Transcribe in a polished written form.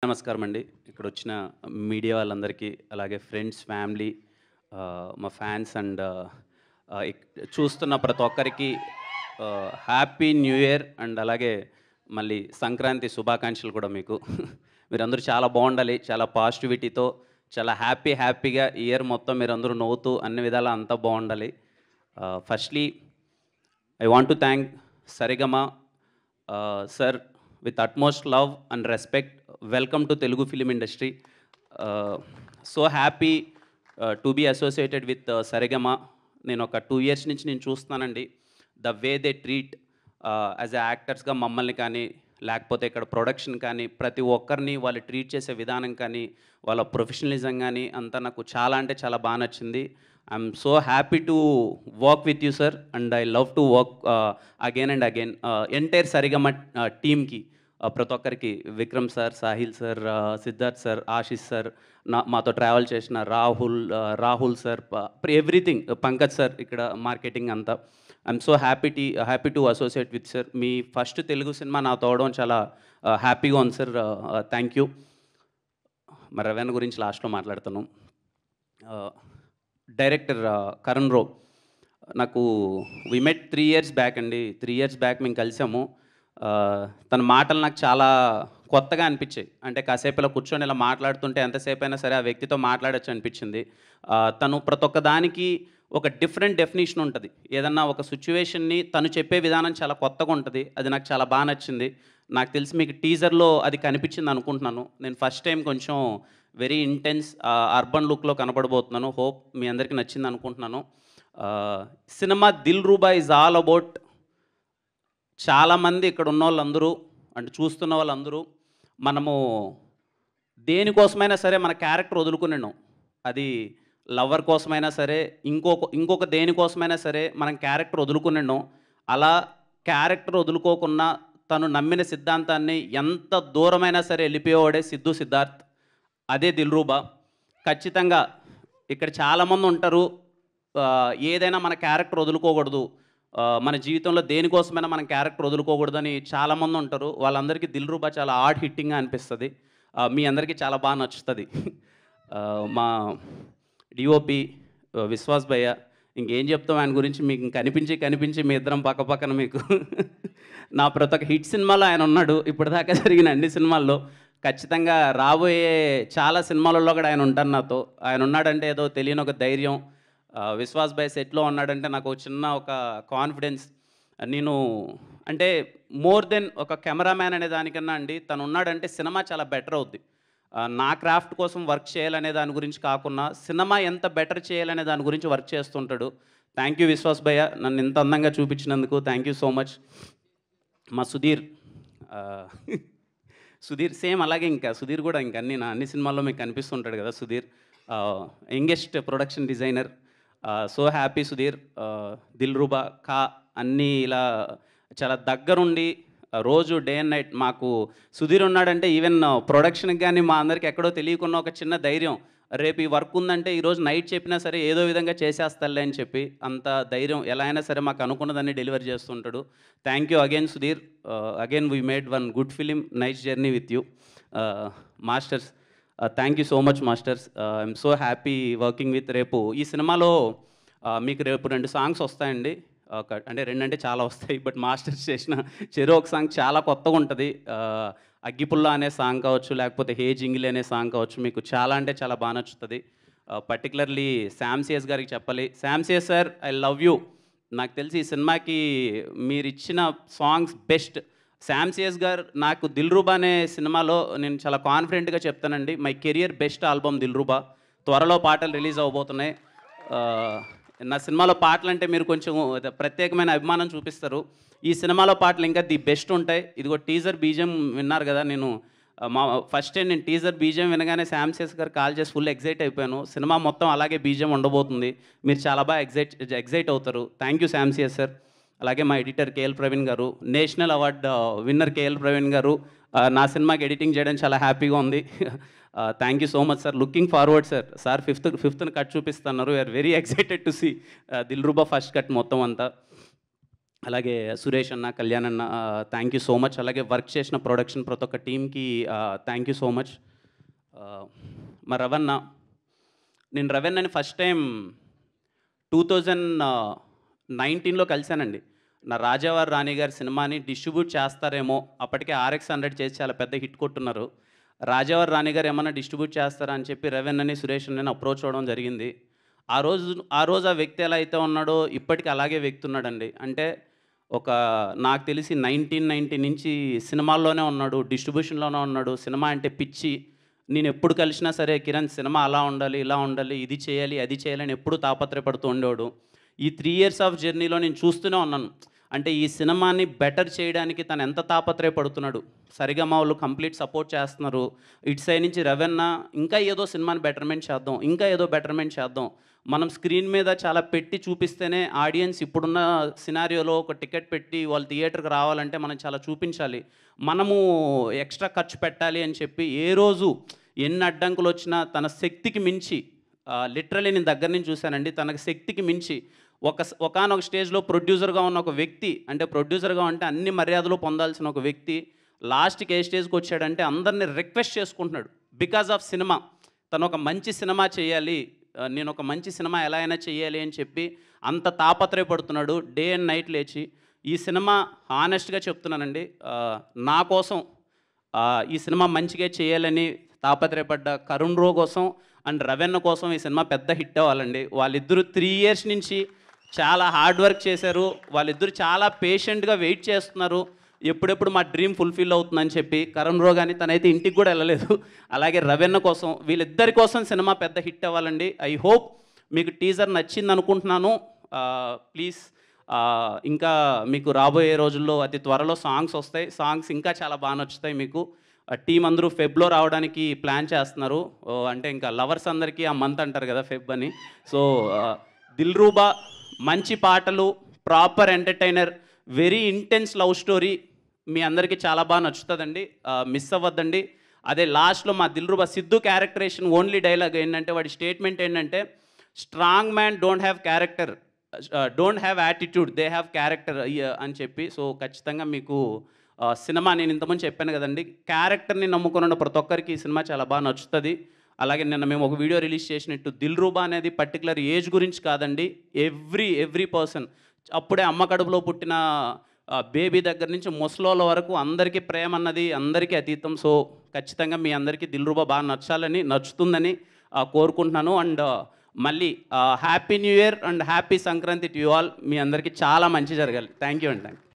నమస్కారం అండి. ఇక్కడొచ్చిన మీడియా వాళ్ళందరికీ, అలాగే ఫ్రెండ్స్, ఫ్యామిలీ, మా ఫ్యాన్స్ అండ్ చూస్తున్న ప్రతి ఒక్కరికి హ్యాపీ న్యూ ఇయర్ అండ్ అలాగే మళ్ళీ సంక్రాంతి శుభాకాంక్షలు కూడా మీకు. మీరందరూ చాలా బాగుండాలి. చాలా పాజిటివిటీతో, చాలా హ్యాపీగా ఈ ఇయర్ మొత్తం మీరందరూ నవ్వుతూ అన్ని విధాలా అంతా బాగుండాలి. Firstly I want to thank Sarigama sir, with utmost love and respect, welcome to Telugu film industry. So happy to be associated with Saregama. నేను ఒక 2 years నుంచి నేను చూస్తున్నానండి. The way they treat as a యాక్టర్స్గా మమ్మల్ని కానీ, లేకపోతే ఇక్కడ ప్రొడక్షన్ కానీ, ప్రతి ఒక్కరిని వాళ్ళు ట్రీట్ చేసే విధానం కానీ, వాళ్ళ ప్రొఫెషనలిజం కానీ అంతా నాకు చాలా అంటే చాలా బాగా నచ్చింది. I'm so happy to work with you sir and I love to work again and again. Entire Saregama టీమ్కి, ప్రతి ఒక్కరికి, Vikram sir, Sahil sir, Siddharth sir, Ashish sir, మాతో ట్రావెల్ చేసిన Rahul sir, everything, Pankaj sir ఇక్కడ మార్కెటింగ్ అంతా. I'm so happy to associate with sir. మీ first Telugu cinema నాతో అవడం చాలా హ్యాపీగా ఉంది సార్. Thank you. మరి రవీణ గురించి లాస్ట్లో మాట్లాడతాను. డైరెక్టర్ కరణ్ రావు, నాకు వి మెట్ 3 years బ్యాక్ అండి. 3 years బ్యాక్ మేము కలిసాము. తన మాటలు నాకు చాలా కొత్తగా అనిపించాయి. అంటే కాసేపు ఇలా కూర్చొని ఇలా మాట్లాడుతుంటే ఎంతసేపు అయినా సరే ఆ వ్యక్తితో మాట్లాడచ్చు అనిపించింది. తను ప్రతి ఒక్క దానికి ఒక డిఫరెంట్ డెఫినేషన్ ఉంటుంది. ఏదన్నా ఒక సిచ్యువేషన్ని తను చెప్పే విధానం చాలా కొత్తగా ఉంటుంది. అది నాకు చాలా బాగా నచ్చింది. నాకు తెలిసి మీకు టీజర్లో అది కనిపించింది అనుకుంటున్నాను. నేను ఫస్ట్ టైం కొంచెం వెరీ ఇంటెన్స్ అర్బన్ లుక్లో కనపడబోతున్నాను. హోప్ మీ అందరికీ నచ్చింది అనుకుంటున్నాను. Cinema Dil Ruba is all about, చాలామంది ఇక్కడ ఉన్న వాళ్ళందరూ అంటే చూస్తున్న వాళ్ళందరూ మనము దేనికోసమైనా సరే మన క్యారెక్టర్ వదులుకున్నాం. అది లవర్ కోసమైనా సరే, ఇంకొక దేనికోసమైనా సరే మనం క్యారెక్టర్ వదులుకున్నాం. అలా క్యారెక్టర్ వదులుకోకుండా తను నమ్మిన సిద్ధాంతాన్ని ఎంత దూరమైనా సరే వెళ్ళిపోయేవాడే సిద్ధార్థ్. అదే దిల్రూబా. ఖచ్చితంగా ఇక్కడ చాలామంది ఉంటారు, ఏదైనా మన క్యారెక్టర్ వదులుకోకూడదు, మన జీవితంలో దేనికోసమైనా మన క్యారెక్టర్ వదులుకోకూడదని చాలామంది ఉంటారు. వాళ్ళందరికీ దిల్రూబా చాలా హార్డ్ హిట్టింగ్గా అనిపిస్తుంది. మీ అందరికీ చాలా బాగా నచ్చుతుంది. మా డిఓపి విశ్వాస్ భయ్య, ఇంకేం చెప్తాం ఆయన గురించి, మీకు కనిపించి మీ ఇద్దరం పక్కన మీకు నా ప్రతి ఒక్క హిట్ సినిమాలో ఆయన ఉన్నాడు. ఇప్పటిదాకా జరిగిన అన్ని సినిమాల్లో, ఖచ్చితంగా రాబోయే చాలా సినిమాలలో కూడా ఆయన ఉంటారు నాతో. ఆయన ఉన్నాడంటే ఏదో తెలియని ఒక ధైర్యం. విశ్వాస్ భాయ్ సెట్లో ఉన్నాడంటే నాకు చిన్న ఒక కాన్ఫిడెన్స్. నేను అంటే మోర్ దెన్ ఒక కెమెరామ్యాన్ అనే దానికన్నా అండి, తను ఉన్నాడంటే సినిమా చాలా బెటర్ అవుద్ది. నా క్రాఫ్ట్ కోసం వర్క్ చేయాలనే దాని గురించి కాకుండా సినిమా ఎంత బెటర్ చేయాలనే దాని గురించి వర్క్ చేస్తుంటాడు. థ్యాంక్ యూ విశ్వాస్ భయ్య, నన్ను ఇంత అందంగా చూపించినందుకు థ్యాంక్ యూ సో మచ్. మా సుధీర్ సేమ్ అలాగే, ఇంకా సుధీర్ కూడా ఇంకా అన్ని సినిమాల్లో మీకు కనిపిస్తుంటాడు కదా Sudheer. Youngest production designer. So happy Sudheer. Dilruba అన్నీ ఇలా చాలా దగ్గరుండి రోజు డే అండ్ నైట్ మాకు సుధీర్ ఉన్నాడంటే ఈవెన్ ప్రొడక్షన్కి కానీ మా అందరికి ఎక్కడో తెలియకున్న ఒక చిన్న ధైర్యం. రేపు ఈ వర్క్ ఉందంటే ఈరోజు నైట్ చెప్పినా సరే ఏదో విధంగా చేసేస్తాలే అని చెప్పి అంత ధైర్యం, ఎలా అయినా సరే మాకు అనుకున్నదాన్ని డెలివరీ చేస్తుంటాడు. Thank you again Sudheer. Again we made one good film, nice journey with you. Masters, thank you so much masters. I'm so happy working with. రేపు ఈ సినిమాలో మీకు రేపు 2 సాంగ్స్ వస్తాయండి. అంటే 2 అంటే చాలా వస్తాయి, బట్ మాస్టర్స్ చేసిన చెరో ఒక సాంగ్ చాలా కొత్తగా ఉంటుంది. అగ్గిపుల్ల అనే సాంగ్ కావచ్చు, లేకపోతే హే జింగిలి అనే సాంగ్ కావచ్చు, మీకు చాలా అంటే చాలా బాగా నచ్చుతుంది. పర్టికులర్లీ శామ్సియస్ గారికి చెప్పాలి. శామ్సియస్ సార్, ఐ లవ్ యూ. నాకు తెలిసి ఈ సినిమాకి మీరు ఇచ్చిన సాంగ్స్ బెస్ట్. శామ్సియస్ గారు నాకు దిల్రూబా అనే సినిమాలో నేను చాలా కాన్ఫిడెంట్గా చెప్తానండి, my career best album Dilruba. త్వరలో పాటలు రిలీజ్ అవ్వబోతున్నాయి. నా సినిమాలో పాటలు అంటే మీరు కొంచెం ప్రత్యేకమైన అభిమానం చూపిస్తారు. ఈ సినిమాలో పాటలు ఇంకా ది బెస్ట్ ఉంటాయి. ఇదిగో టీజర్ బీజిఎం విన్నారు కదా. నేను ఫస్ట్ టైం నేను టీజర్ బీజిఎం వినగానే శామ్సియస్ గారు కాల్ చేసి ఫుల్ ఎగ్జైట్ అయిపోయాను. సినిమా మొత్తం అలాగే బీజిఎం ఉండబోతుంది. మీరు చాలా బాగా ఎగ్జైట్ అవుతారు. Thank you Sam CS sir. అలాగే మా ఎడిటర్ కేఎల్ ప్రవీణ్ గారు, national award winner KL Praveen గారు, నా సినిమాకి ఎడిటింగ్ చేయడం చాలా హ్యాపీగా ఉంది. Thank you so much sir. Looking forward sir. ఫిఫ్త్న కట్ చూపిస్తున్నారు. We're very excited to see Dilruba first cut మొత్తం అంతా. అలాగే సురేష్ అన్న, కళ్యాణ్ అన్న థ్యాంక్ యూ సో మచ్. అలాగే వర్క్ చేసిన ప్రొడక్షన్ ప్రతి ఒక్క టీమ్‌కి థ్యాంక్ యూ సో మచ్. మా రవణ, నేను రవణని ఫస్ట్ టైం 2019లో కలిశానండి. నా 'రాజావారి రాణి' గారి సినిమాని డిస్ట్రిబ్యూట్ చేస్తారేమో, అప్పటికే ఆర్ఎక్స్ 100 చేసి చాలా పెద్ద హిట్ కొట్టున్నారు. 'రాజావారి రాణి' గారు ఏమన్నా డిస్ట్రిబ్యూట్ చేస్తారా అని చెప్పి రవణని, సురేష్ అన్నని అప్రోచ్ అవ్వడం జరిగింది. ఆ రోజు ఆ వ్యక్తి ఎలా అయితే ఉన్నాడో ఇప్పటికి అలాగే వ్యక్తి ఉన్నాడండి. అంటే ఒక నాకు తెలిసి 1990 నుంచి సినిమాల్లోనే ఉన్నాడు, డిస్ట్రిబ్యూషన్‌లోనే ఉన్నాడు. సినిమా అంటే పిచ్చి. నేను ఎప్పుడు కలిసినా సరే కిరణ్ సినిమా అలా ఉండాలి, ఇలా ఉండాలి, ఇది చేయాలి, అది చేయాలి అని ఎప్పుడూ తాపత్రయపడుతూ ఉండేవాడు. ఈ 3 ఇయర్స్ ఆఫ్ జర్నీలో నేను చూస్తూనే ఉన్నాను. అంటే ఈ సినిమాని బెటర్ చేయడానికి తను ఎంత తాపత్రయపడుతున్నాడు. సరిగమ వాళ్ళు కంప్లీట్ సపోర్ట్ చేస్తున్నారు. ఇటు సైడ్ నుంచి రవణ ఇంకా ఏదో సినిమాని బెటర్‌మెంట్ చేద్దాం, ఇంకా ఏదో బెటర్‌మెంట్ చేద్దాం. మనం స్క్రీన్ మీద చాలా పెట్టి చూపిస్తేనే ఆడియన్స్ ఇప్పుడున్న సినారియోలో ఒక టికెట్ పెట్టి వాళ్ళు థియేటర్‌కి రావాలంటే మనం చాలా చూపించాలి. మనము ఎక్స్ట్రా ఖర్చు పెట్టాలి అని చెప్పి ఏ రోజు ఎన్ని అడ్డంకులు వచ్చినా తన శక్తికి మించి లిటరల్లీ నేను దగ్గర నుంచి చూశానండి. తనకి శక్తికి మించి ఒకానొక స్టేజ్‌లో ప్రొడ్యూసర్‌గా ఉన్న ఒక వ్యక్తి, అంటే ప్రొడ్యూసర్‌గా అంటే అన్ని మర్యాదలు పొందాల్సిన ఒక వ్యక్తి లాస్ట్‌కి ఏ స్టేజ్‌కి వచ్చాడంటే అందరిని రిక్వెస్ట్ చేసుకుంటున్నాడు. Because of cinema. తను ఒక మంచి సినిమా చేయాలి, నేను ఒక మంచి సినిమా ఎలా అయినా చేయాలి అని చెప్పి అంత తాపత్రయపడుతున్నాడు. డే అండ్ నైట్ లేచి ఈ సినిమా హానెస్ట్‌గా చెప్తున్నానండి, నా కోసం ఈ సినిమా మంచిగా చేయాలని తాపత్రయపడ్డ కరుణ్ రో కోసం అండ్ రవణ కోసం ఈ సినిమా పెద్ద హిట్ అవ్వాలండి. వాళ్ళిద్దరూ 3 ఇయర్స్ నుంచి చాలా హార్డ్ వర్క్ చేశారు. వాళ్ళిద్దరూ చాలా పేషెంట్‌గా వెయిట్ చేస్తున్నారు. ఎప్పుడెప్పుడు మా డ్రీమ్ ఫుల్‌ఫిల్ అవుతుందని చెప్పి. కరుణ్ రో గాని తనైతే ఇంటికి కూడా వెళ్ళలేదు. అలాగే రవణ కోసం, వీళ్ళిద్దరి కోసం సినిమా పెద్ద హిట్ అవ్వాలండి. ఐ హోప్ మీకు టీజర్ నచ్చింది అనుకుంటున్నాను. ప్లీజ్ ఇంకా మీకు రాబోయే రోజుల్లో అతి త్వరలో సాంగ్స్ వస్తాయి. సాంగ్స్ ఇంకా చాలా బాగా నచ్చుతాయి మీకు. టీం అందరూ ఫెబ్‌లో రావడానికి ప్లాన్ చేస్తున్నారు. అంటే ఇంకా లవర్స్ అందరికీ ఆ మంత్ అంటారు కదా ఫెబ్ అని. సో 'దిల్‌రూబా' మంచి పాటలు, proper entertainer, very intense love story మీ అందరికీ చాలా బాగా నచ్చుతుందండి. మిస్ అవ్వద్దండి. అదే లాస్ట్‌లో మా 'Dilruba' Siddhu characterisation only dialogue ఏంటంటే, వాడి స్టేట్మెంట్ ఏంటంటే, strong man don't have character, don't have attitude, they have character అని చెప్పి. సో ఖచ్చితంగా మీకు సినిమా నేను ఇంతకుముందు చెప్పాను కదండి, క్యారెక్టర్ని నమ్ముకున్న ప్రతి ఒక్కరికి ఈ సినిమా చాలా బాగా నచ్చుతుంది. అలాగే నిన్న మేము ఒక వీడియో రిలీజ్ చేసినట్టు 'దిల్‌రూబా' అనేది పర్టికులర్ ఏజ్ గురించి కాదండి. ఎవ్రీ పర్సన్, అప్పుడే అమ్మ కడుపులో పుట్టిన బేబీ దగ్గర నుంచి ముసలోళ్ళ వరకు అందరికీ ప్రేమ అన్నది అందరికీ అతీతం. సో ఖచ్చితంగా మీ అందరికీ 'దిల్‌రూబా' బాగా నచ్చుతుందని కోరుకుంటున్నాను. అండ్ మళ్ళీ happy new year and happy Sankranti to you all. మీ అందరికీ చాలా మంచి జరగాలి. థ్యాంక్ యూ అండి.